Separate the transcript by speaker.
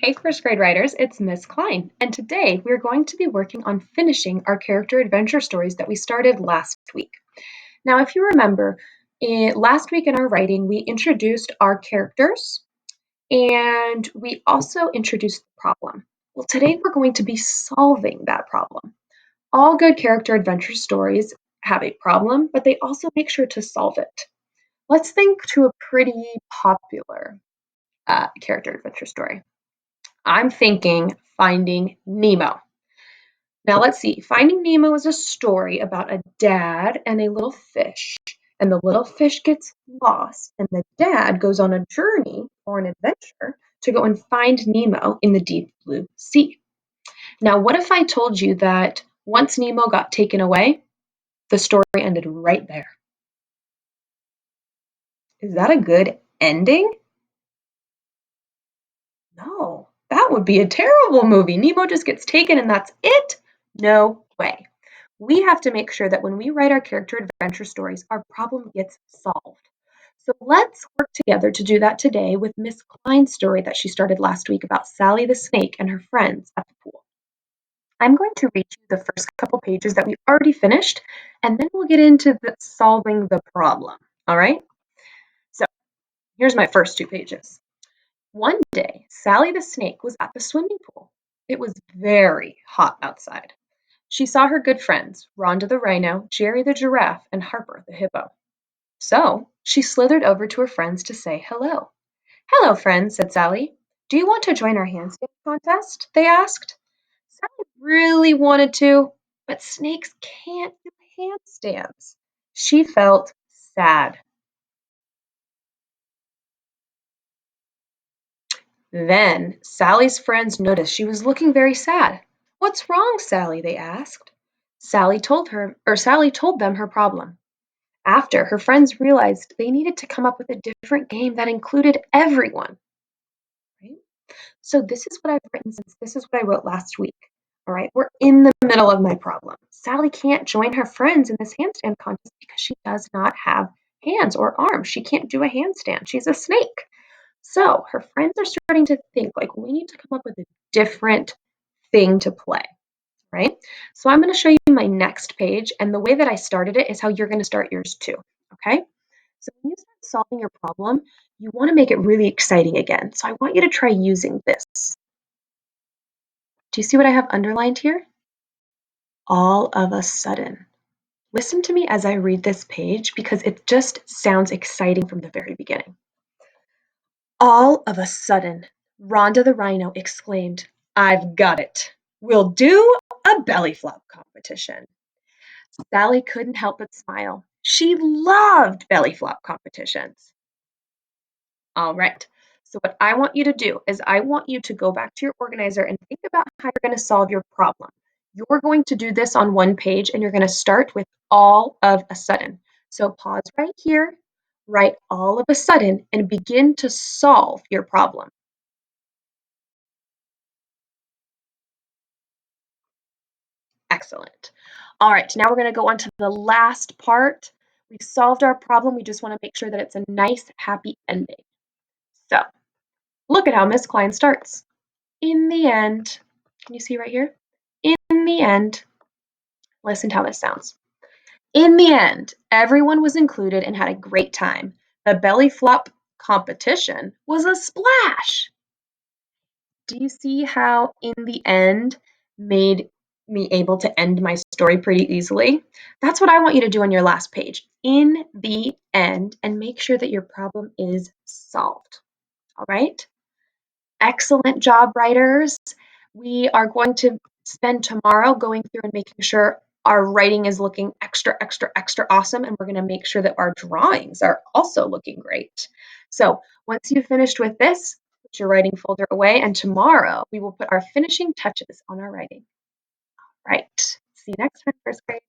Speaker 1: Hey, first grade writers, it's Miss Klein, and today we're going to be working on finishing our character adventure stories that we started last week. Now, if you remember, last week in our writing, we introduced our characters and we also introduced the problem. Well, today we're going to be solving that problem. All good character adventure stories have a problem, but they also make sure to solve it. Let's think to a pretty popular character adventure story. I'm thinking Finding Nemo. Now let's see. Finding Nemo is a story about a dad and a little fish. And the little fish gets lost, and the dad goes on a journey or an adventure to go and find Nemo in the deep blue sea. Now, what if I told you that once Nemo got taken away, the story ended right there? Is that a good ending? No, that would be a terrible movie. Nemo just gets taken and that's it? No way. We have to make sure that when we write our character adventure stories, our problem gets solved. So let's work together to do that today with Miss Klein's story that she started last week about Sally the snake and her friends at the pool. I'm going to read you the first couple pages that we already finished, and then we'll get into solving the problem. All right? So here's my first two pages. One day, Sally the snake was at the swimming pool. It was very hot outside. She saw her good friends, Rhonda the rhino, Jerry the giraffe, and Harper the hippo. So she slithered over to her friends to say hello. Hello, friends, said Sally. Do you want to join our handstand contest? They asked. Sally really wanted to, but snakes can't do handstands. She felt sad. Then Sally's friends noticed she was looking very sad. What's wrong, Sally? They asked. Sally told them her problem. After, her friends realized they needed to come up with a different game that included everyone. Right? So this is what I've written since this is what I wrote last week. All right, we're in the middle of my problem. Sally can't join her friends in this handstand contest because she does not have hands or arms. She can't do a handstand. She's a snake. So her friends are starting to think like we need to come up with a different thing to play, right? So I'm going to show you my next page, and the way that I started it is how you're going to start yours too, okay? So when you start solving your problem, you want to make it really exciting again. So I want you to try using this. Do you see what I have underlined here? All of a sudden. Listen to me as I read this page because it just sounds exciting from the very beginning. All of a sudden, Rhonda the rhino exclaimed, I've got it. We'll do a belly flop competition. Sally couldn't help but smile. She loved belly flop competitions. All right. So, what I want you to do is I want you to go back to your organizer and think about how you're going to solve your problem. You're going to do this on one page and you're going to start with all of a sudden. So, pause right here, write all of a sudden, and begin to solve your problem. Excellent. All right, now we're going to go on to the last part. We've solved our problem. We just want to make sure that it's a nice, happy ending. So, look at how Miss Klein starts. In the end, can you see right here? In the end, listen to how this sounds. In the end, everyone was included and had a great time. The belly flop competition was a splash. Do you see how in the end made me able to end my story pretty easily? That's what I want you to do on your last page. In the end, and make sure that your problem is solved. All right? Excellent job, writers. We are going to spend tomorrow going through and making sure our writing is looking extra, extra, extra awesome, and we're going to make sure that our drawings are also looking great. So once you've finished with this, put your writing folder away, and tomorrow we will put our finishing touches on our writing. Right. See you next time, first grade.